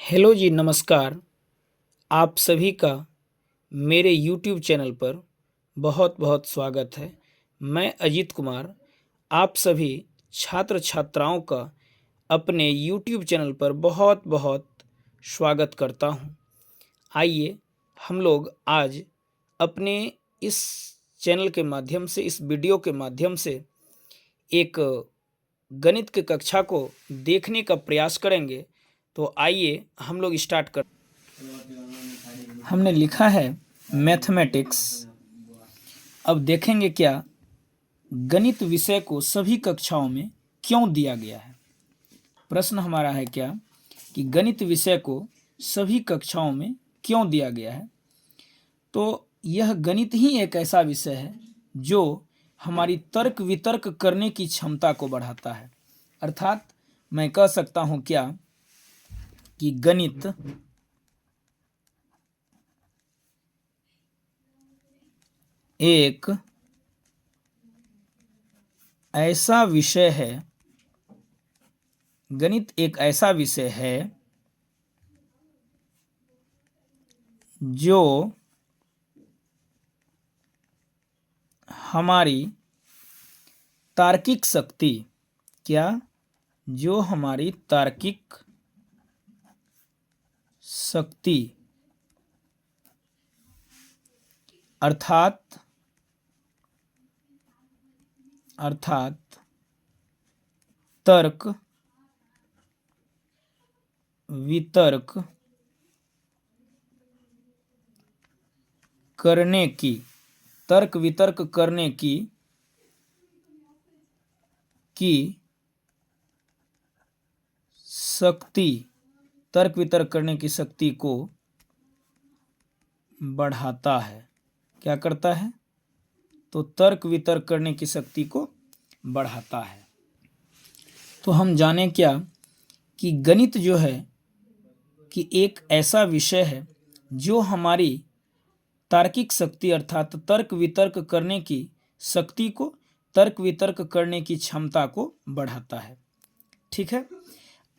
Hello जी, नमस्कार। आप सभी का मेरे यूट्यूब चैनल पर बहुत बहुत स्वागत है। मैं अजीत कुमार आप सभी छात्र छात्राओं का अपने यूट्यूब चैनल पर बहुत बहुत स्वागत करता हूं। आइए हम लोग आज अपने इस चैनल के माध्यम से, इस वीडियो के माध्यम से एक गणित की कक्षा को देखने का प्रयास करेंगे। तो आइए हम लोग स्टार्ट कर। हमने लिखा है मैथमेटिक्स। अब देखेंगे क्या गणित विषय को सभी कक्षाओं में क्यों दिया गया है। प्रश्न हमारा है क्या कि गणित विषय को सभी कक्षाओं में क्यों दिया गया है। तो यह गणित ही एक ऐसा विषय है जो हमारी तर्क वितर्क करने की क्षमता को बढ़ाता है। अर्थात मैं कह सकता हूं क्या कि गणित एक ऐसा विषय है, गणित एक ऐसा विषय है जो हमारी तार्किक शक्ति, जो हमारी तार्किक शक्ति अर्थात तर्क वितर्क करने की, शक्ति, तर्क वितर्क करने की शक्ति को बढ़ाता है। क्या करता है? तो तर्क वितर्क करने की शक्ति को बढ़ाता है। तो हम जाने क्या कि गणित जो है कि एक ऐसा विषय है जो हमारी तार्किक शक्ति अर्थात तर्क वितर्क करने की शक्ति को, तर्क वितर्क करने की क्षमता को बढ़ाता है। ठीक है।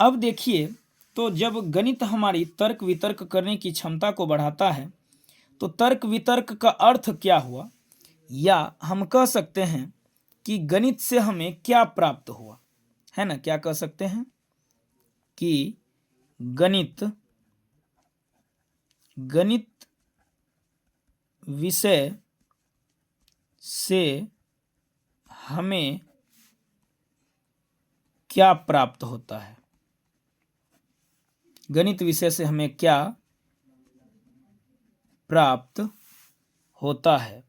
अब देखिए, तो जब गणित हमारी तर्क वितर्क करने की क्षमता को बढ़ाता है तो तर्क वितर्क का अर्थ क्या हुआ, या हम कह सकते हैं कि गणित से हमें क्या प्राप्त हुआ, है ना। क्या कह सकते हैं कि गणित विषय से हमें क्या प्राप्त होता है। गणित विषय से हमें क्या प्राप्त होता है।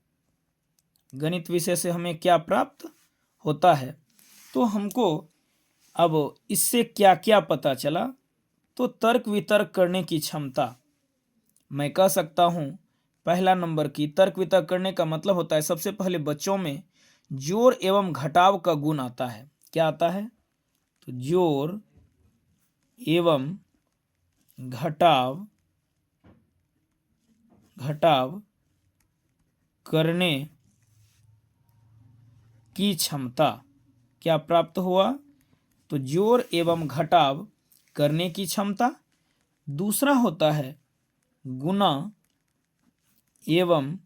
गणित विषय से हमें क्या प्राप्त होता है। तो हमको अब इससे क्या क्या पता चला। तो तर्क वितर्क करने की क्षमता, मैं कह सकता हूं पहला नंबर की, तर्क वितर्क करने का मतलब होता है सबसे पहले बच्चों में जोड़ एवं घटाव का गुण आता है। क्या आता है? तो जोड़ एवं घटाव करने की क्षमता। क्या प्राप्त हुआ? तो जोड़ एवं घटाव करने की क्षमता। दूसरा होता है गुणा एवं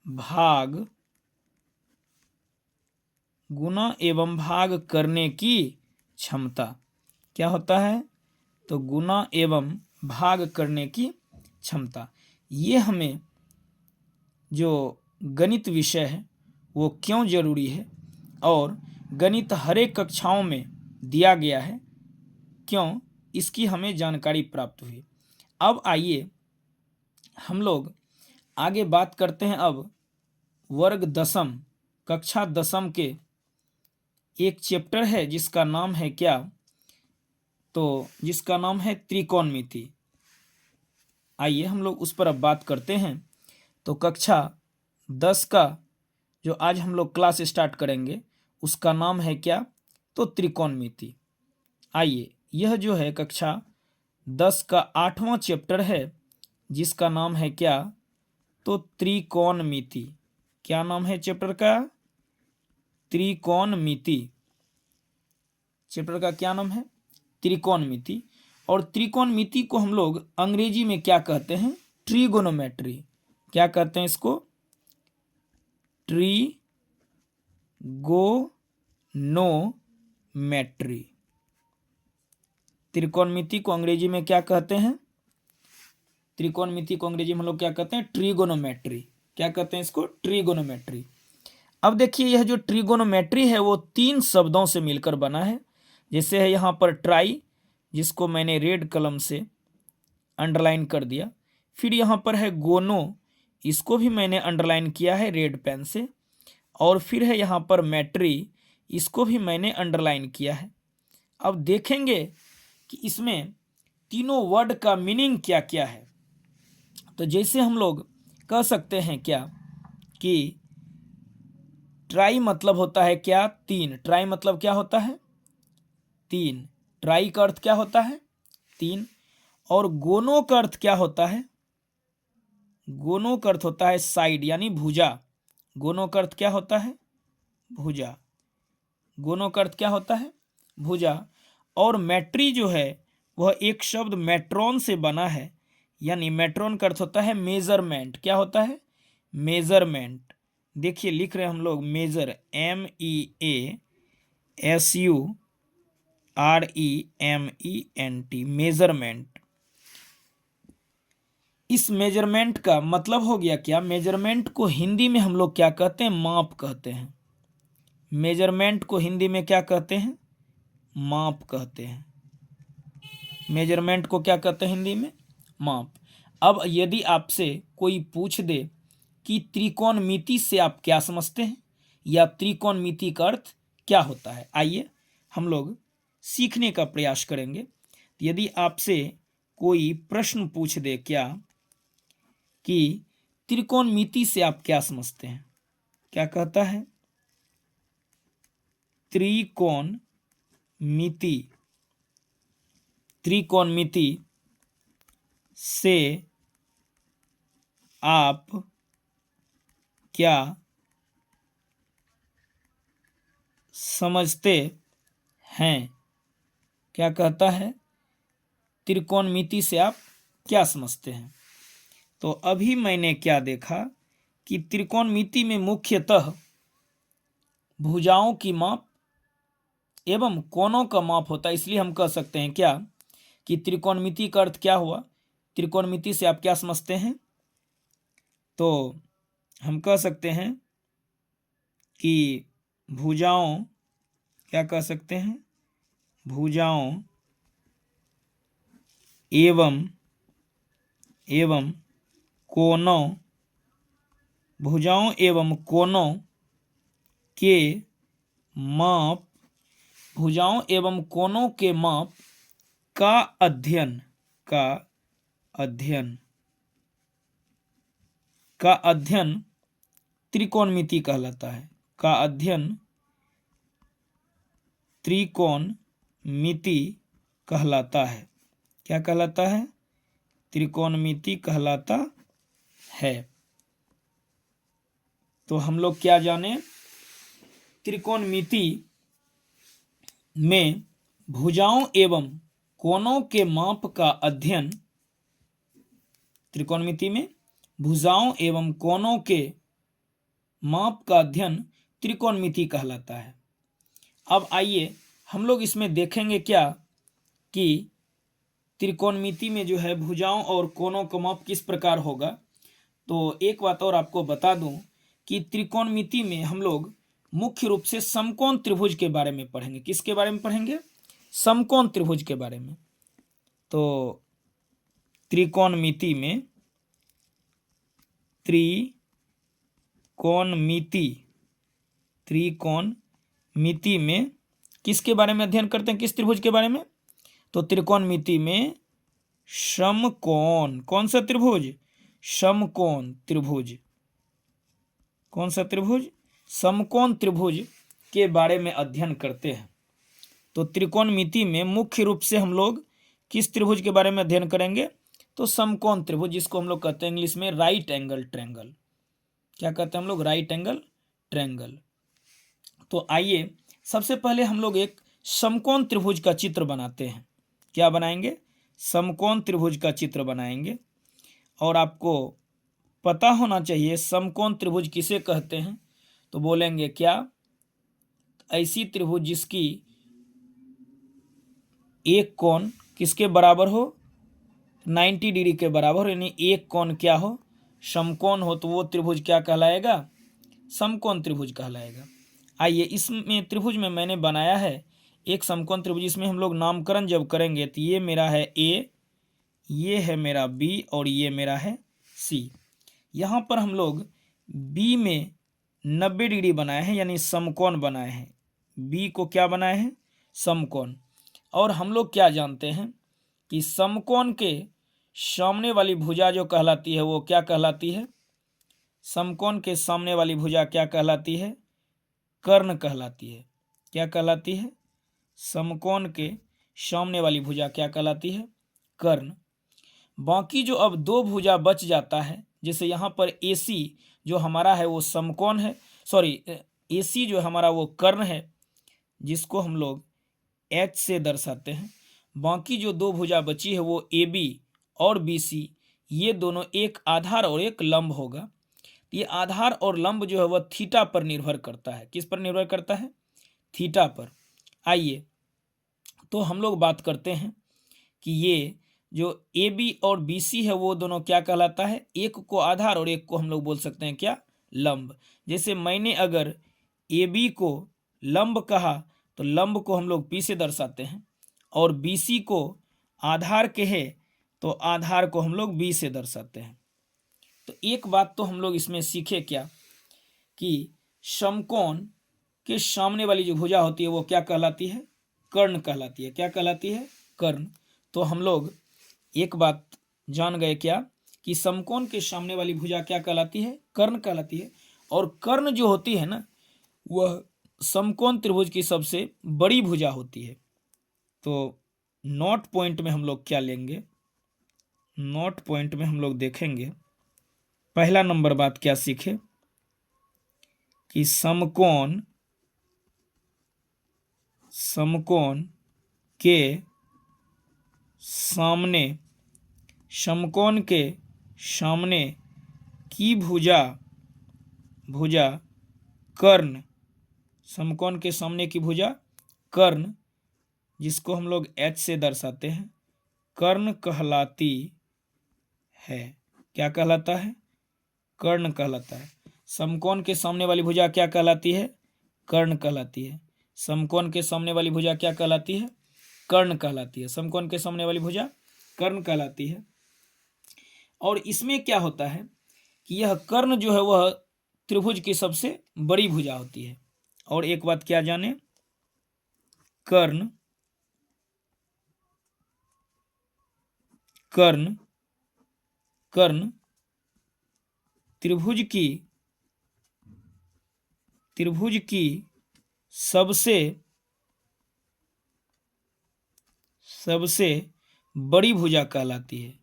भाग करने की क्षमता। क्या होता है? तो गुणा एवं भाग करने की क्षमता। ये हमें जो गणित विषय है वो क्यों जरूरी है और गणित हर एक कक्षाओं में दिया गया है, क्यों, इसकी हमें जानकारी प्राप्त हुई। अब आइए हम लोग आगे बात करते हैं। अब वर्ग दशम, कक्षा दशम के एक चैप्टर है जिसका नाम है क्या, तो जिसका नाम है त्रिकोणमिति। आइए हम लोग उस पर अब बात करते हैं। तो कक्षा 10 का जो आज हम लोग क्लास स्टार्ट करेंगे उसका नाम है क्या, तो त्रिकोणमिति। आइए, यह जो है कक्षा 10 का 8वां चैप्टर है जिसका नाम है क्या, तो त्रिकोणमिति। क्या नाम है चैप्टर का? त्रिकोणमिति। चैप्टर का क्या नाम है? त्रिकोणमिति। और त्रिकोणमिति को हम लोग अंग्रेजी में क्या कहते हैं? ट्रिगोनोमेट्री। क्या कहते हैं इसको? ट्रिगोनोमेट्री। त्रिकोणमिति को अंग्रेजी में क्या कहते हैं? त्रिकोणमिति को अंग्रेजी में हम लोग क्या कहते हैं? ट्रिगोनोमेट्री। क्या कहते हैं इसको? ट्रिगोनोमेट्री। अब देखिए, यह जो ट्रिगोनोमेट्री है वो 3 शब्दों से मिलकर बना है। जैसे है यहाँ पर ट्राई, जिसको मैंने रेड कलम से अंडरलाइन कर दिया। फिर यहाँ पर है गोनो, इसको भी मैंने अंडरलाइन किया है रेड पेन से। और फिर है यहाँ पर मैट्री, इसको भी मैंने अंडरलाइन किया है। अब देखेंगे कि इसमें तीनों वर्ड का मीनिंग क्या क्या है। तो जैसे हम लोग कह सकते हैं क्या कि ट्राई मतलब होता है क्या? 3। ट्राई मतलब क्या होता है? 3। ट्राई का अर्थ क्या होता है? 3। और गोनो का अर्थ क्या होता है? गोनो का अर्थ होता है साइड, यानी भुजा। गोनो का अर्थ क्या होता है? भुजा। गोनो का अर्थ क्या होता है? भुजा। और मैट्री जो है वह एक शब्द मेट्रॉन से बना है, यानी मेट्रॉन का अर्थ होता है मेजरमेंट। क्या होता है? मेजरमेंट। देखिए लिख रहे हैं हम लोग मेजर, MEASUREMENT, मेजरमेंट। इस मेजरमेंट का मतलब हो गया क्या? मेजरमेंट को हिंदी में हम लोग क्या कहते हैं? माप कहते हैं। मेजरमेंट को हिंदी में क्या कहते हैं? माप कहते हैं। मेजरमेंट को क्या कहते हैं हिंदी में? माप। अब यदि आपसे कोई पूछ दे कि त्रिकोणमिति से आप क्या समझते हैं, या त्रिकोणमिति का अर्थ क्या होता है, आइए हम लोग सीखने का प्रयास करेंगे। यदि आपसे कोई प्रश्न पूछ दे क्या कि त्रिकोणमिति से आप क्या समझते हैं, क्या कहता है? त्रिकोणमिति, त्रिकोणमिति से आप क्या समझते हैं? क्या कहता है? त्रिकोणमिति से आप क्या समझते हैं? तो अभी मैंने क्या देखा कि त्रिकोणमिति में मुख्यतः भुजाओं की माप एवं कोणों का माप होता है। इसलिए हम कह सकते हैं क्या कि त्रिकोणमिति का अर्थ क्या हुआ? त्रिकोणमिति से आप क्या समझते हैं? तो हम कह सकते हैं कि भुजाओं, क्या कह सकते हैं? भुजाओं एवं कोणों, भुजाओं एवं कोणों के माप, भुजाओं एवं कोणों के माप का अध्ययन, का अध्ययन त्रिकोणमिति कहलाता है। का अध्ययन त्रिकोणमिति कहलाता है। क्या कहलाता है? त्रिकोणमिति कहलाता है। तो हम लोग क्या जाने? त्रिकोणमिति में भुजाओं एवं कोणों के माप का अध्ययन, त्रिकोणमिति में भुजाओं एवं कोणों के माप का अध्ययन त्रिकोणमिति कहलाता है। अब आइए हम लोग इसमें देखेंगे क्या कि त्रिकोणमिति में जो है भुजाओं और कोणों का माप किस प्रकार होगा। तो एक बात और आपको बता दूं कि त्रिकोणमिति में हम लोग मुख्य रूप से समकोण त्रिभुज के बारे में पढ़ेंगे। किसके बारे में पढ़ेंगे? समकोण त्रिभुज के बारे में। तो त्रिकोणमिति में, त्रिकोणमिति में किसके बारे में अध्ययन करते हैं? किस त्रिभुज के बारे में? तो त्रिकोणमिति में समकोण, कौन सा त्रिभुज? समकोण त्रिभुज। कौन सा त्रिभुज? समकोण त्रिभुज के बारे में अध्ययन करते हैं। तो त्रिकोणमिति में मुख्य रूप से हम लोग किस त्रिभुज के बारे में अध्ययन करेंगे? तो समकोण त्रिभुज, जिसको हम लोग कहते हैं इंग्लिश में राइट एंगल ट्रायंगल। क्या कहते हैं हम लोग? Right angle triangle. तो आइए सबसे पहले हम लोग एक समकोण त्रिभुज का चित्र बनाते हैं। क्या बनाएंगे? समकोण त्रिभुज का चित्र बनाएंगे। और आपको पता होना चाहिए समकोण त्रिभुज किसे कहते हैं। तो बोलेंगे क्या, ऐसी त्रिभुज जिसकी एक कोण किसके बराबर हो, 90 डिग्री के बराबर हो, यानी एक कोण क्या हो, समकोण हो, तो वो त्रिभुज क्या कहलाएगा, समकोण त्रिभुज कहलाएगा। आइए इसमें त्रिभुज में मैंने बनाया है एक समकोण त्रिभुज। इसमें हम लोग नामकरण जब करेंगे तो ये मेरा है ए, ये है मेरा बी और ये मेरा है सी। यहाँ पर हम लोग बी में 90 डिग्री बनाए हैं, यानी समकोण बनाए हैं। बी को क्या बनाए हैं, समकोण। और हम लोग क्या जानते हैं कि समकोण के सामने वाली भुजा जो कहलाती है वो क्या कहलाती है, समकोण के सामने वाली भुजा क्या कहलाती है, कर्ण कहलाती है। क्या कहलाती है, समकोण के सामने वाली भुजा क्या कहलाती है, कर्ण। बाकी जो अब दो भुजा बच जाता है, जैसे यहाँ पर AC जो हमारा है वो समकोण है, सॉरी AC जो हमारा वो कर्ण है, जिसको हम लोग H से दर्शाते हैं। बाकी जो दो भुजा बची है वो AB और BC, ये दोनों एक आधार और एक लंब होगा। ये आधार और लंब जो है वह थीटा पर निर्भर करता है। किस पर निर्भर करता है, थीटा पर। आइए तो हम लोग बात करते हैं कि ये जो AB और BC है वो दोनों क्या कहलाता है, एक को आधार और एक को हम लोग बोल सकते हैं क्या, लंब। जैसे मैंने अगर AB को लंब कहा तो लंब को हम लोग P से दर्शाते हैं, और BC को आधार कहे तो आधार को हम लोग B से दर्शाते हैं। तो एक बात तो हम लोग इसमें सीखे क्या, कि समकोण के सामने वाली जो भुजा होती है वो क्या कहलाती है, कर्ण कहलाती है। क्या कहलाती है, कर्ण। तो हम लोग एक बात जान गए क्या, कि समकोण के सामने वाली भुजा क्या कहलाती है, कर्ण कहलाती है। और कर्ण जो होती है ना, वह समकोण त्रिभुज की सबसे बड़ी भुजा होती है। तो नोट पॉइंट में हम लोग क्या लेंगे, नोट पॉइंट में हम लोग देखेंगे पहला नंबर बात क्या सीखे, कि समकोण के सामने, समकोण के सामने की भुजा कर्ण, समकोण के सामने की भुजा कर्ण, जिसको हम लोग H से दर्शाते हैं, कर्ण कहलाती है। क्या कहलाता है, कर्ण कहलाता है। समकोण के सामने वाली भुजा क्या कहलाती है, कर्ण कहलाती है। समकोण के सामने वाली भुजा क्या कहलाती है, कर्ण कहलाती है। समकोण के सामने वाली भुजा कर्ण कहलाती है। और इसमें क्या होता है कि यह कर्ण जो है वह त्रिभुज की सबसे बड़ी भुजा होती है। और एक बात क्या जाने, कर्ण त्रिभुज की सबसे बड़ी भुजा कहलाती है,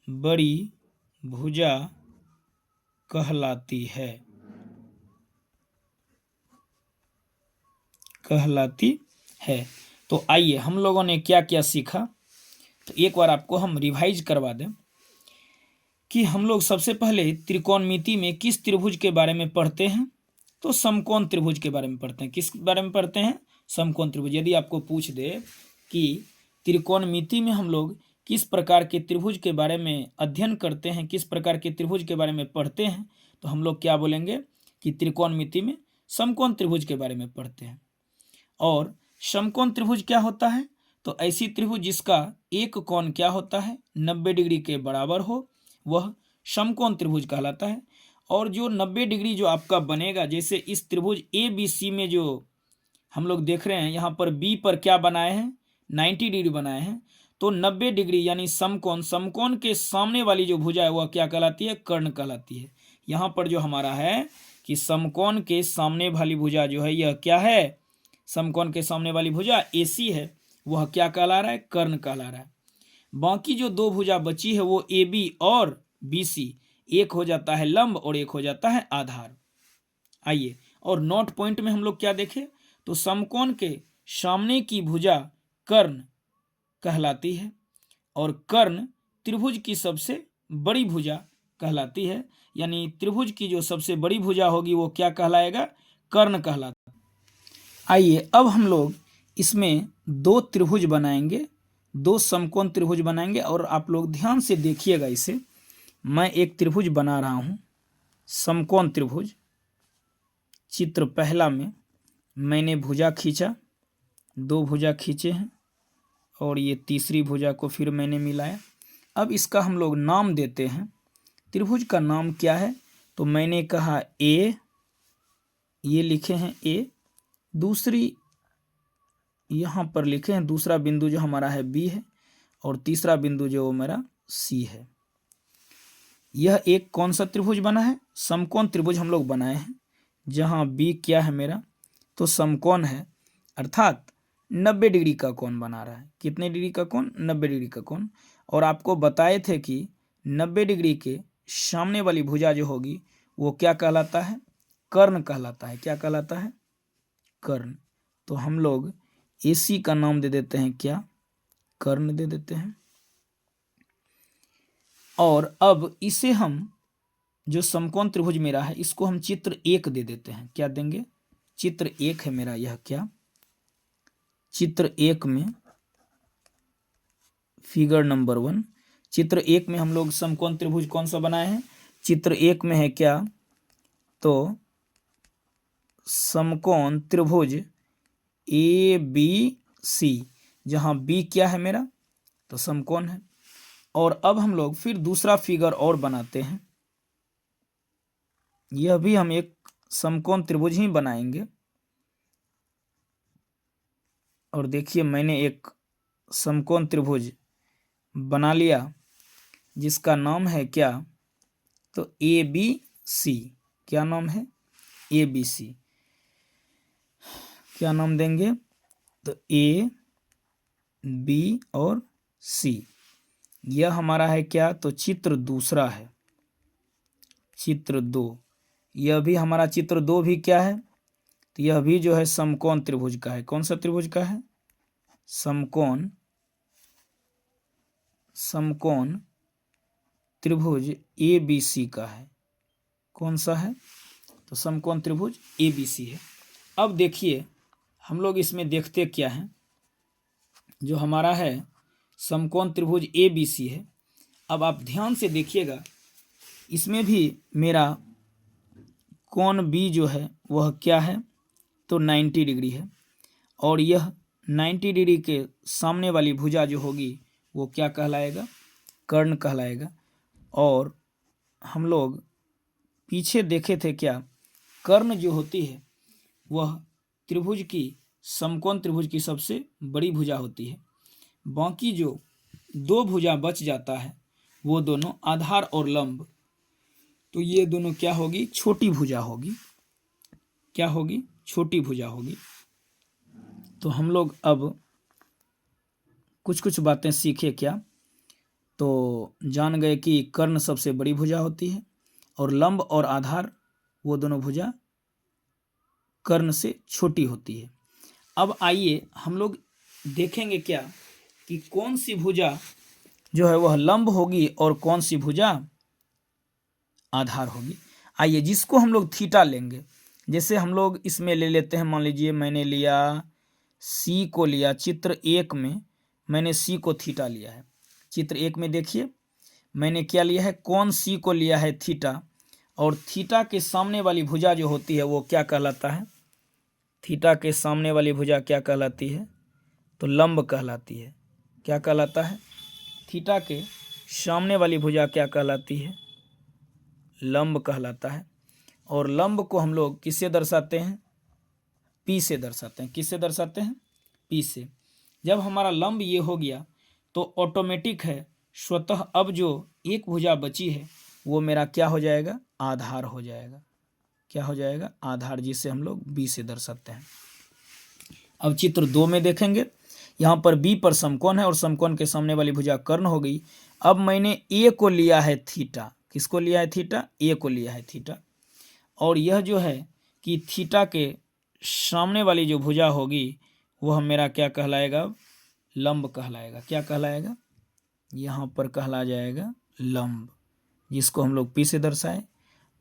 बड़ी भुजा कहलाती है। तो आइए हम लोगों ने क्या क्या सीखा, तो एक बार आपको हम रिवाइज करवा दें कि हम लोग सबसे पहले त्रिकोणमिति में किस त्रिभुज के बारे में पढ़ते हैं, तो समकोण त्रिभुज के बारे में पढ़ते हैं। किस बारे में पढ़ते हैं, समकोण त्रिभुज। यदि आपको पूछ दे कि त्रिकोणमिति में हम लोग किस प्रकार के त्रिभुज के बारे में अध्ययन करते हैं, किस प्रकार के त्रिभुज के बारे में पढ़ते हैं, तो हम लोग क्या बोलेंगे कि त्रिकोणमिति में समकोण त्रिभुज के बारे में पढ़ते हैं। और समकोण त्रिभुज क्या होता है, तो ऐसी त्रिभुज जिसका एक कोण क्या होता है, 90 डिग्री के बराबर हो, वह समकोण त्रिभुज कहलाता है। और जो 90 डिग्री जो आपका बनेगा, जैसे इस त्रिभुज ABC में जो हम लोग देख रहे हैं, यहाँ पर B पर क्या बनाए हैं, 90 डिग्री बनाए हैं, तो 90 डिग्री यानी समकोण के सामने वाली जो भुजा है वह क्या कहलाती है, कर्ण कहलाती है। यहाँ पर जो हमारा है कि समकोण के सामने वाली भुजा जो है यह क्या है, समकोण के सामने वाली भुजा AC है, वह क्या कहला रहा है, कर्ण कहला रहा है। बाकी जो दो भुजा बची है वो AB और BC, एक हो जाता है लंब और एक हो जाता है आधार। आइए और नोट पॉइंट में हम लोग क्या देखें, तो समकोण के सामने की भुजा कर्ण कहलाती है और कर्ण त्रिभुज की सबसे बड़ी भुजा कहलाती है। यानी त्रिभुज की जो सबसे बड़ी भुजा होगी वो क्या कहलाएगा? कर्ण कहलाता है। आइए अब हम लोग इसमें दो त्रिभुज बनाएंगे, दो समकोण त्रिभुज बनाएंगे और आप लोग ध्यान से देखिएगा इसे। मैं एक त्रिभुज बना रहा हूँ, समकोण त्रिभुज। चित्र पहला में मैंने भुजा खींचा, दो भुजा खींचे हैं और ये तीसरी भुजा को फिर मैंने मिलाया। अब इसका हम लोग नाम देते हैं। त्रिभुज का नाम क्या है? तो मैंने कहा ए, ये लिखे हैं ए, दूसरी यहाँ पर लिखे हैं, दूसरा बिंदु जो हमारा है बी है और तीसरा बिंदु जो मेरा सी है। यह एक कौन सा त्रिभुज बना है? समकोण त्रिभुज हम लोग बनाए हैं, जहाँ बी क्या है मेरा? तो समकोण है, अर्थात 90 डिग्री का कोण बना रहा है। कितने डिग्री का कोण? 90 डिग्री का कोण। और आपको बताए थे कि 90 डिग्री के सामने वाली भुजा जो होगी वो क्या कहलाता है? कर्ण कहलाता है। क्या कहलाता है? कर्ण। तो हम लोग AC का नाम दे देते हैं क्या? कर्ण दे देते हैं। और अब इसे हम, जो समकोण त्रिभुज मेरा है, इसको हम चित्र 1 दे देते हैं। क्या देंगे? चित्र 1 है मेरा यह। क्या? चित्र 1 में फिगर नंबर 1, चित्र 1 में हम लोग समकोण त्रिभुज कौन सा बनाए हैं? चित्र 1 में है क्या? तो समकोण त्रिभुज ABC, जहाँ B क्या है मेरा? तो समकोण है। और अब हम लोग फिर दूसरा फिगर और बनाते हैं। यह भी हम एक समकोण त्रिभुज ही बनाएंगे। और देखिए मैंने एक समकोण त्रिभुज बना लिया जिसका नाम है क्या? तो ABC। क्या नाम है? ABC। क्या नाम देंगे? तो A, B और C। यह हमारा है क्या? तो चित्र दूसरा है, चित्र 2। यह भी हमारा चित्र 2 भी क्या है? तो यह भी जो है समकोण त्रिभुज का है। कौन सा त्रिभुज का है? समकोण त्रिभुज ABC का है। कौन सा है? तो समकोण त्रिभुज ABC है। अब देखिए हम लोग इसमें देखते क्या है, जो हमारा है समकोण त्रिभुज ABC है। अब आप ध्यान से देखिएगा, इसमें भी मेरा कोण B जो है वह क्या है? तो 90 डिग्री है। और यह 90 डिग्री के सामने वाली भुजा जो होगी वो क्या कहलाएगा? कर्ण कहलाएगा। और हम लोग पीछे देखे थे क्या? कर्ण जो होती है वह त्रिभुज की, समकोण त्रिभुज की सबसे बड़ी भुजा होती है। बाकी जो दो भुजा बच जाता है वो दोनों आधार और लंब, तो ये दोनों क्या होगी? छोटी भुजा होगी। क्या होगी? छोटी भुजा होगी। तो हम लोग अब कुछ कुछ बातें सीखे क्या? तो जान गए कि कर्ण सबसे बड़ी भुजा होती है और लंब और आधार वो दोनों भुजा कर्ण से छोटी होती है। अब आइए हम लोग देखेंगे क्या कि कौन सी भुजा जो है वह लंब होगी और कौन सी भुजा आधार होगी। आइए जिसको हम लोग थीटा लेंगे, जैसे हम लोग इसमें ले लेते हैं, मान लीजिए मैंने लिया C को लिया, चित्र 1 में मैंने C को थीटा लिया है। चित्र 1 में देखिए मैंने क्या लिया है? कोण C को लिया है थीटा। और थीटा के सामने वाली भुजा जो होती है वो क्या कहलाता है? थीटा के सामने वाली भुजा क्या कहलाती है? तो लंब कहलाती है। क्या कहलाता है? थीटा के सामने वाली भुजा क्या कहलाती है? लंब कहलाता है। और लंब को हम लोग किससे दर्शाते हैं? P से दर्शाते हैं। किससे दर्शाते हैं? P से। जब हमारा लंब ये हो गया तो ऑटोमेटिक है, स्वतः अब जो एक भुजा बची है वो मेरा क्या हो जाएगा? आधार हो जाएगा। क्या हो जाएगा? आधार, जिसे हम लोग B से दर्शाते हैं। अब चित्र 2 में देखेंगे, यहाँ पर B पर समकोण है और समकोण के सामने वाली भुजा कर्ण हो गई। अब मैंने A को लिया है थीटा। किसको लिया है? थीटा। A को लिया है थीटा। और यह जो है कि थीटा के सामने वाली जो भुजा होगी वह मेरा क्या कहलाएगा? लंब कहलाएगा। क्या कहलाएगा? यहाँ पर कहला जाएगा लंब, जिसको हम लोग P से दर्शाएं।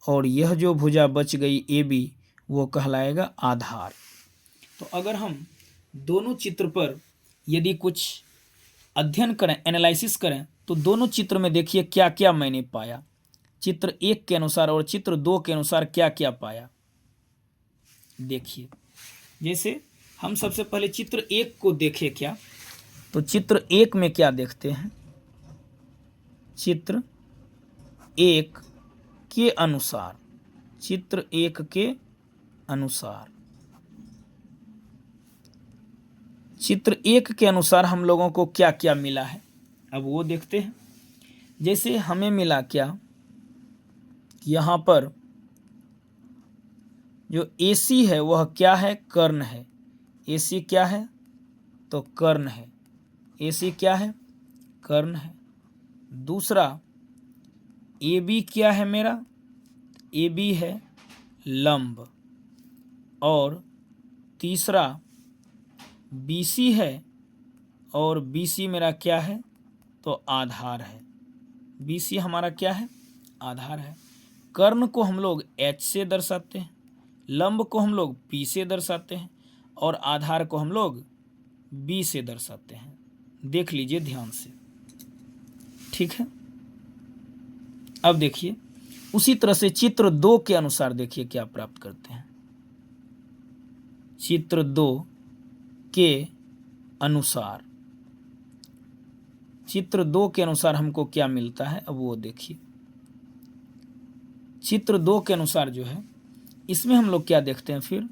और यह जो भुजा बच गई AB वो कहलाएगा आधार। तो अगर हम दोनों चित्र पर यदि कुछ अध्ययन करें, एनालिसिस करें, तो दोनों चित्र में देखिए क्या क्या मैंने पाया। चित्र 1 के अनुसार और चित्र 2 के अनुसार क्या क्या पाया देखिए। जैसे हम सबसे पहले चित्र 1 को देखें क्या, तो चित्र 1 में क्या देखते हैं? चित्र 1 के अनुसार, चित्र 1 के अनुसार, चित्र 1 के अनुसार हम लोगों को क्या क्या मिला है, अब वो देखते हैं। जैसे हमें मिला क्या, यहाँ पर जो AC है वह क्या है? कर्ण है। AC क्या है? तो कर्ण है। AC क्या है? कर्ण है। दूसरा AB क्या है मेरा? AB है लंब। और तीसरा BC है, और BC मेरा क्या है? तो आधार है। BC हमारा क्या है? आधार है। कर्ण को हम लोग H से दर्शाते हैं, लंब को हम लोग P से दर्शाते हैं, और आधार को हम लोग B से दर्शाते हैं। देख लीजिए ध्यान से, ठीक है। अब देखिए उसी तरह से चित्र 2 के अनुसार देखिए क्या प्राप्त करते हैं। चित्र 2 के अनुसार, चित्र 2 के अनुसार हमको क्या मिलता है, अब वो देखिए। चित्र 2 के अनुसार जो है, इसमें हम लोग क्या देखते हैं फिर?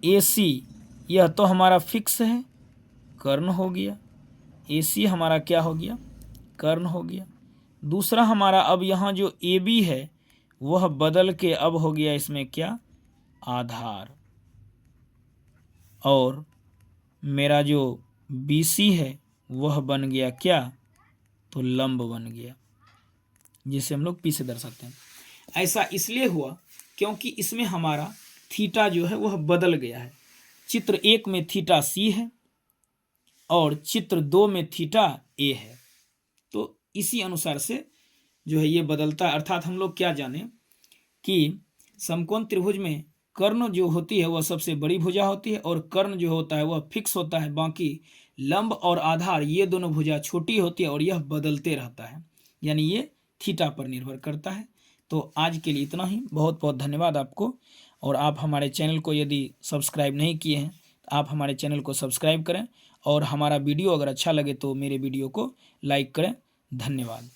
AC यह तो हमारा फिक्स है, कर्ण हो गया। AC हमारा क्या हो गया? कर्ण हो गया। दूसरा हमारा अब यहाँ जो AB है वह बदल के अब हो गया इसमें क्या? आधार। और मेरा जो BC है वह बन गया क्या? तो लंब बन गया, जिसे हम लोग P से दर्शाते हैं। ऐसा इसलिए हुआ क्योंकि इसमें हमारा थीटा जो है वह बदल गया है। चित्र 1 में थीटा C है और चित्र 2 में थीटा A है। तो इसी अनुसार से जो है ये बदलता है। अर्थात हम लोग क्या जाने कि समकोण त्रिभुज में कर्ण जो होती है वह सबसे बड़ी भुजा होती है, और कर्ण जो होता है वह फिक्स होता है। बाकी लंब और आधार ये दोनों भुजा छोटी होती है और यह बदलते रहता है, यानी ये थीटा पर निर्भर करता है। तो आज के लिए इतना ही। बहुत बहुत धन्यवाद आपको। और आप हमारे चैनल को यदि सब्सक्राइब नहीं किए हैं तो आप हमारे चैनल को सब्सक्राइब करें, और हमारा वीडियो अगर अच्छा लगे तो मेरे वीडियो को लाइक करें। धन्यवाद।